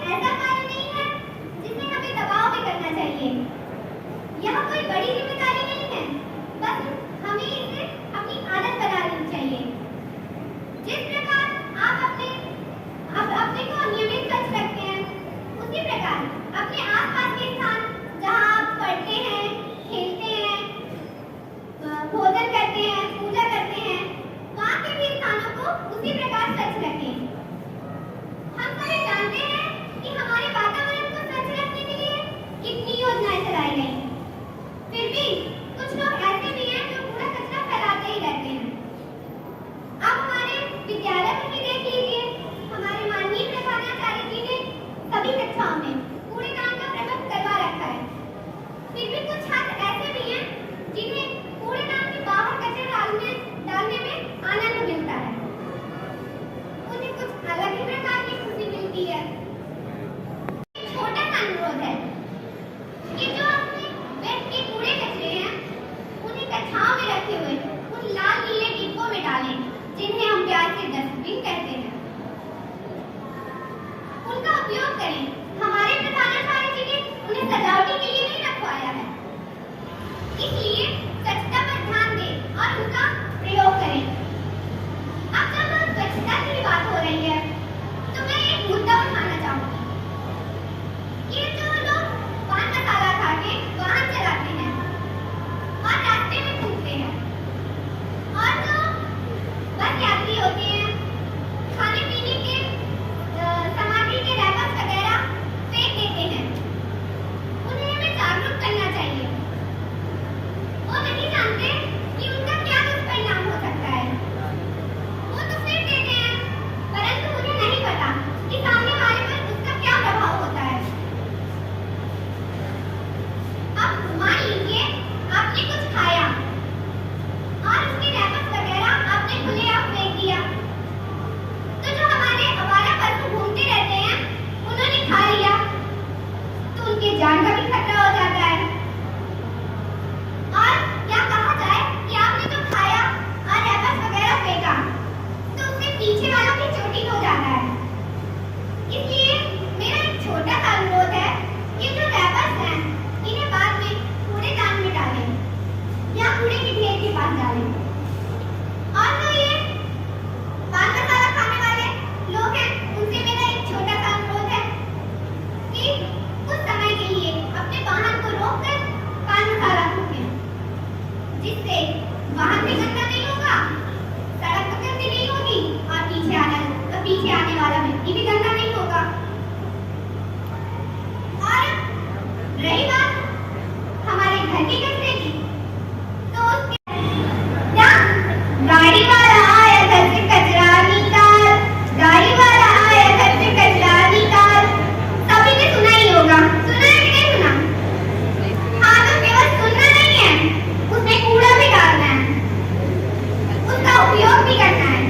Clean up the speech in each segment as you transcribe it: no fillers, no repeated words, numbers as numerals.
ऐसा कार्य नहीं है जिसे हमें दबाव में करना चाहिए। यह कोई बड़ी जिम्मेदारी नहीं है, बस हमें इसे अपनी आदत बना लेनी चाहिए। जिस प्रकार आप अपने को नियमित स्वच्छ रखते हैं, उसी प्रकार अपने आसपास के स्थान जहां आप पढ़ते हैं, खेलते हैं, भोजन करते हैं, पूजा करते हैं, वहां के भी स्थानों को उसी प्रकार स्वच्छ रखें। हम सभी जानते हैं कि हमारे वातावरण को स्वच्छ रखने के लिए कितनी योजनाएं चलाई गई, फिर भी कुछ लोग ऐसे भी हैं जो कूड़ा कचरा फैलाते ही रहते हैं। अब हमारे विद्यालय में भी देख लीजिए, हमारे माननीय प्रधानाचार्य जी ने सभी कक्षाओं में कूड़ेदान का प्रबंध करवा रखा है। फिर भी कुछ छात्र ऐसे भी हैं जिन्हें कूड़ेदान के बाहर कचरा डालने में आनंद मिलता है, उन्हें कुछ अलग ही प्रकार की खुशी मिलती है। छोटा सा अनुरोध है कि जो अपने व्यर्थ के कूड़े कचरे हैं, उन्हें कक्षाओं में रखे हुए उन लाल नीले डिब्बों में डालें, जिन्हें हम प्यार से डस्टबिन कहते हैं। उनका उपयोग करें। हमारे प्रधानाचार्य जी ने उन्हें सजावटी के लिए नहीं रखवाया है, इसलिए स्वच्छता पर ध्यान दें और उनका प्रयोग करें। अब जब स्वच्छता की बात हो रही है, तो मैं एक मुद्दा उठाना चाहूंगी। ये जो लोग पान मसाला खा के वाहन चलाते हैं और रास्ते में थूकते हैं, और जो बस यात्री होते हैं, खाने पीने के सामग्री के रैपर्स वगैरह फेंक देते हैं, उन्हें हमें जागरूक करना चाहिए। वो नहीं जानते कि उनका क्या दुष्परिणाम हो सकता है। वो तो फेंक देते हैं, परंतु उन्हें नहीं पता कि सामने वाले पर उसका क्या प्रभाव होता है। अब मान लीजिए आपने कुछ खाया और उसके रैपर्स वगैरह आपने खुलेआम फेंक दिया, तो जो हमारे आवारा पशु घूमते रहते हैं, उन्होंने खा लिया, तो उनके जान का भी खतरा हो जाता है। और क्या कहा जाए कि आपने जो खाया और रैपर्स वगैरह फेंका, तो उससे पीछे वालों की चोटी हो जाता है। इसलिए मेरा एक छोटा सा अनुरोध है कि जो रैपर्स हैं, इन्हें बाद में कूड़ेदान में डालें या कूड़े के ढेर के पास डालें। और जो ये पान मसाला खाने वाले लोग हैं, उनसे मेरा एक छोटा सा अनुरोध है कि कुछ समय के लिए अपने वाहन को रोककर पान मसाला थूकें, जिससे वाहन भी गंदा नहीं होगा, सड़क भी गंदी नहीं होगी और पीछे आने वाला व्यक्ति भी गंदा नहीं होगा। और रही बात हमारे घर के कचरे की, तो क्या गाड़ी वाला आया घर से कचरा निकाल, गाड़ी वाला आया घर से कचरा निकाल, सभी ने सुना ही होगा। सुना है कि नहीं सुना? हाँ, तो केवल सुनना नहीं है, उसमें कूड़ा भी डालना है, उसका उपयोग भी करना है,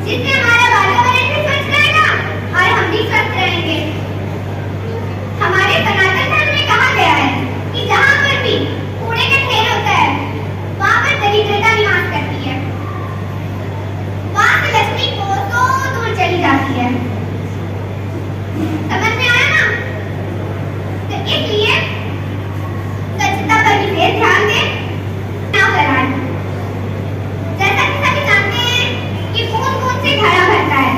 जिससे हमारा वातावरण भी स्वच्छ रहेगा और हम भी स्वस्थ रहेंगे। हमारे सनातन धर्म में कहा गया है कि जहाँ पर भी कूड़े का ढेर होता है, वहाँ पर दरिद्रता निवास करती है, वहाँ से लक्ष्मी कोसों दूर चली जाती है। समझ में आया ना? तो इसलिए स्वच्छता पर विशेष ध्यान दें, ना फैलाएं। जैसा कि सभी जानते हैं कि बूंद-बूंद से घड़ा भरता है,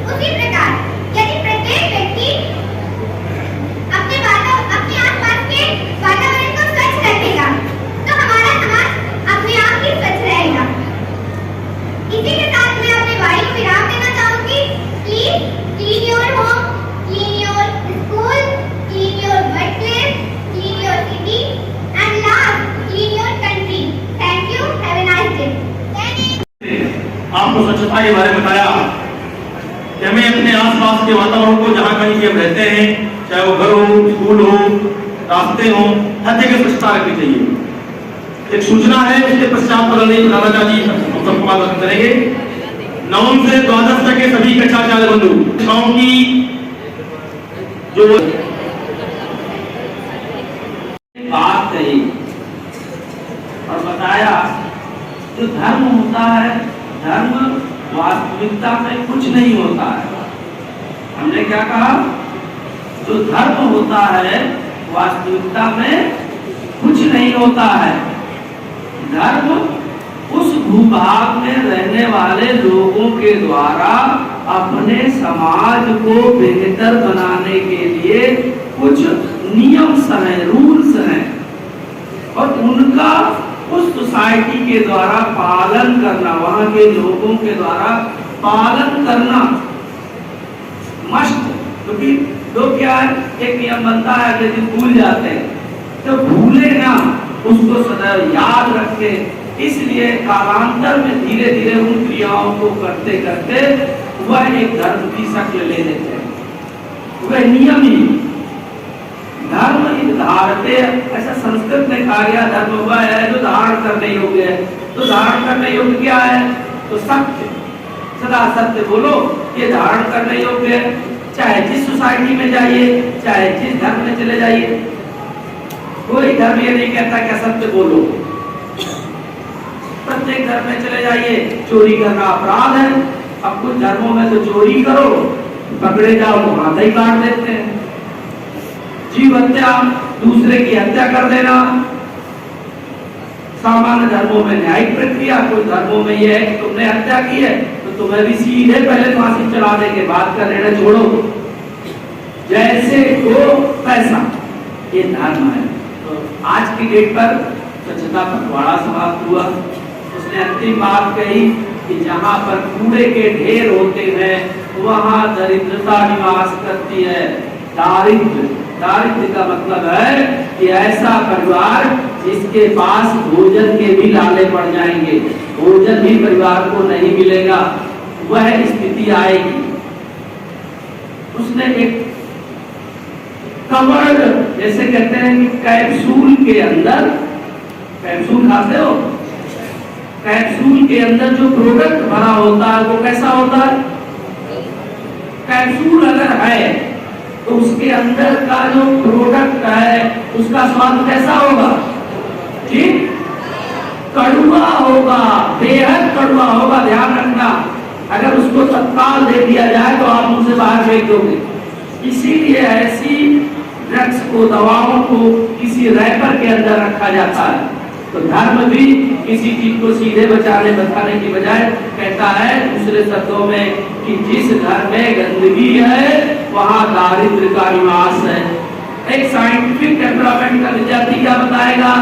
उसी प्रकार यदि प्रत्येक व्यक्ति अपने आसपास के वातावरण को स्वच्छ रखेगा, तो हमारा समाज अपने आप ही स्वच्छ रहेगा। इसी के साथ मैं अपने वाणी को विराम देना चाहूंगी। Please clean your home, clean your school, clean your workplace, clean your city and last clean your country. Thank you, have a nice day. आपको स्वच्छता के बारे में बताया कि हमें अपने आसपास के वातावरण को, जहाँ कहीं भी हम रहते हैं, चाहे वो घर हो, स्कूल हो, रास्ते हो, हर जगह स्वच्छता रखनी चाहिए। एक सूचना है, उसके पश्चात माननीय प्रधानाचार्य जी हम सबको मार्गदर्शन करेंगे। 9 से 12 तक के सभी कक्षाचार्य बंधु कक्षाओं की जो बात कही और बताया, जो धर्म होता है, धर्म वास्तविकता में कुछ नहीं होता है। हमने क्या कहा, जो धर्म होता है वास्तविकता में कुछ नहीं होता है। धर्म उस भूभाग में रहने वाले लोगों के द्वारा अपने समाज को बेहतर बनाने के लिए कुछ नियम्स हैं, रूल्स हैं, और उनका उस सोसाइटी के द्वारा पालन करना, वहां के लोगों के द्वारा पालन करना मस्ट। क्योंकि लोग क्या है, एक नियम बनता है, अगले दिन भूल जाते हैं, तो भूले ना, उसको सदैव याद रखे। इसलिए कालांतर में धीरे धीरे उन क्रियाओं को करते करते वह एक धर्म की शक्ल ले लेते हैं, वह नियम ही धर्म धारते। ऐसा संस्कृत में कहा गया, धर्म वह है जो धारण करने योग्य है। तो धारण करने योग्य क्या है, तो सत्य, सदा सत्य बोलो, ये धारण करने योग्य है। चाहे जिस सोसाइटी में जाइए, चाहे जिस धर्म में चले जाइए, कोई धर्म ये नहीं कहता कि असत्य बोलो। प्रत्येक धर्म में चले जाइए, चोरी करना अपराध है। अब कुछ धर्मों में तो चोरी करो, पकड़े जाओ तो हाथ ही काट देते हैं। जीव हत्या, दूसरे की हत्या कर देना, सामान्य धर्मों में न्यायिक प्रक्रिया। कुछ धर्मों में यह है कि तुमने हत्या की है तो तुम्हें भी सीधे पहले फांसी चढ़ा देंगे, बात का निर्णय छोड़ो, जैसे को पैसा, ये धर्म है। तो आज की डेट पर स्वच्छता पखवाड़ा समाप्त हुआ। उसने अंतिम बात कही कि जहां पर कूड़े के ढेर होते हैं वहां दरिद्रता निवास करती है। दारिद्र, दारिद्र का मतलब है कि ऐसा परिवार जिसके पास भोजन के भी लाले पड़ जाएंगे, भोजन भी परिवार को नहीं मिलेगा, वह स्थिति आएगी। उसने एक कवर्ड, जैसे कहते हैं कि कैप्सूल के अंदर, कैप्सूल खाते हो, कैप्सूल के अंदर जो प्रोडक्ट भरा होता है वो कैसा होता है, कैप्सूल अगर है तो उसके अंदर का जो प्रोडक्ट है उसका स्वाद कैसा होगा, ठीक, कड़वा होगा, बेहद कड़वा होगा। ध्यान रखना, अगर उसको तत्काल दे दिया जाए तो आप मुझसे बाहर फेंक दोगे। इसीलिए ऐसी ड्रग्स को, दवाओं को किसी रैपर के अंदर रखा जाता है। तो धर्म भी किसी चीज को सीधे बताने की बजाय कहता है दूसरे शब्दों में कि जिस घर में गंदगी है वहां दारिद्र का निवास है। एक साइंटिफिक टेम्परामेंट का विद्यार्थी क्या बताएगा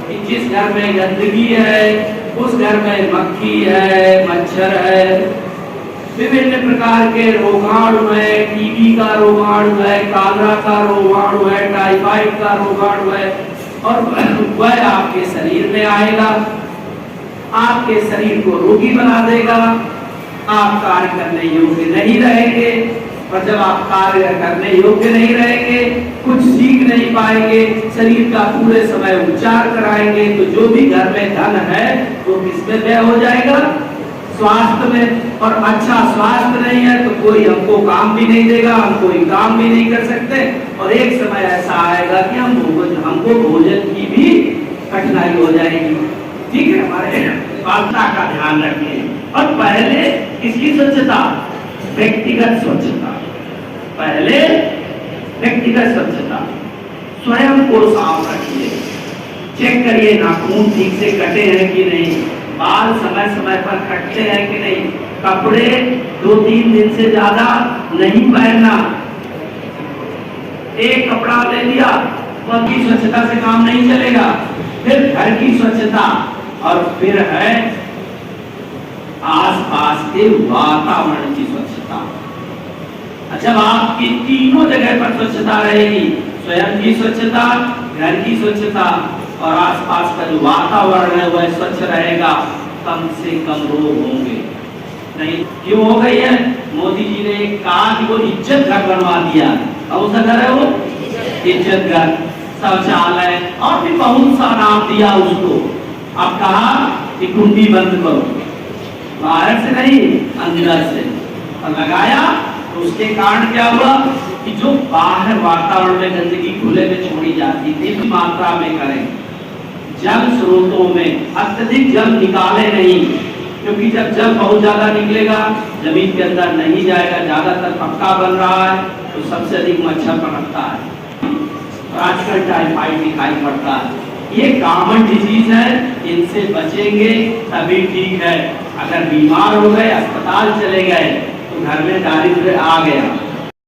कि जिस घर में गंदगी है उस घर में मक्खी है, मच्छर है, विभिन्न प्रकार के रोगाणु है, टीबी का रोगाणु है, कालरा का रोगाणु है, टाइफाइड का रोगाणु है, और वह आपके शरीर में आएगा, आपके शरीर को रोगी बना देगा, आप कार्य करने योग्य नहीं रहेंगे। और जब आप कार्य करने योग्य नहीं रहेंगे, कुछ सीख नहीं पाएंगे, शरीर का पूरे समय उपचार कराएंगे, तो जो भी घर में धन है वो किसमें व्यय हो जाएगा, स्वास्थ्य में। और अच्छा स्वास्थ्य नहीं है तो कोई हमको काम भी नहीं देगा, हम कोई काम भी नहीं कर सकते, और एक समय ऐसा आएगा कि हमको भोजन की भी कठिनाई हो जाएगी। ठीक है, हमारे स्वास्थ्य का ध्यान रखें। और पहले किसकी स्वच्छता, व्यक्तिगत स्वच्छता, पहले व्यक्तिगत स्वच्छता, स्वयं को साफ रखिए, चेक करिए नाखून ठीक से कटे हैं कि नहीं, बाल समय समय पर कटते हैं कि नहीं, कपड़े 2-3 दिन से ज्यादा नहीं पहनना। एक कपड़ा ले लिया तो की स्वच्छता से काम नहीं चलेगा। फिर घर की स्वच्छता, और फिर है आसपास के वातावरण की स्वच्छता। जब आपकी तीनों जगह पर स्वच्छता रहेगी, स्वयं की स्वच्छता, घर की स्वच्छता और आसपास का जो वातावरण है वह स्वच्छ रहेगा, कम से कम रोग होंगे नहीं। क्यों हो गई है, मोदी जी ने कहा कि वो इज्जत घर बनवा दिया। कौन सा घर है वो, इज्जत घर, शौचालय और भी बहुत सा नाम दिया उसको। अब कहा कि कुंडी बंद करो, बाहर से नहीं अंदर से, और लगाया तो उसके कारण क्या हुआ कि जो बाहर वातावरण में गंदगी खुले में छोड़ी जाती थी इस मात्रा में करें। जल स्रोतों में अत्यधिक जल निकाले नहीं, क्योंकि जब जल बहुत ज्यादा निकलेगा जमीन के अंदर नहीं जाएगा। ज्यादातर पक्का बन रहा है, तो सबसे अधिक मच्छर पनपता है और आजकल टाइफाइड दिखाई पड़ता है। ये कॉमन डिजीज है, इनसे बचेंगे तभी ठीक है। अगर बीमार हो गए, अस्पताल चले गए तो घर में दारिद्र्य आ गया।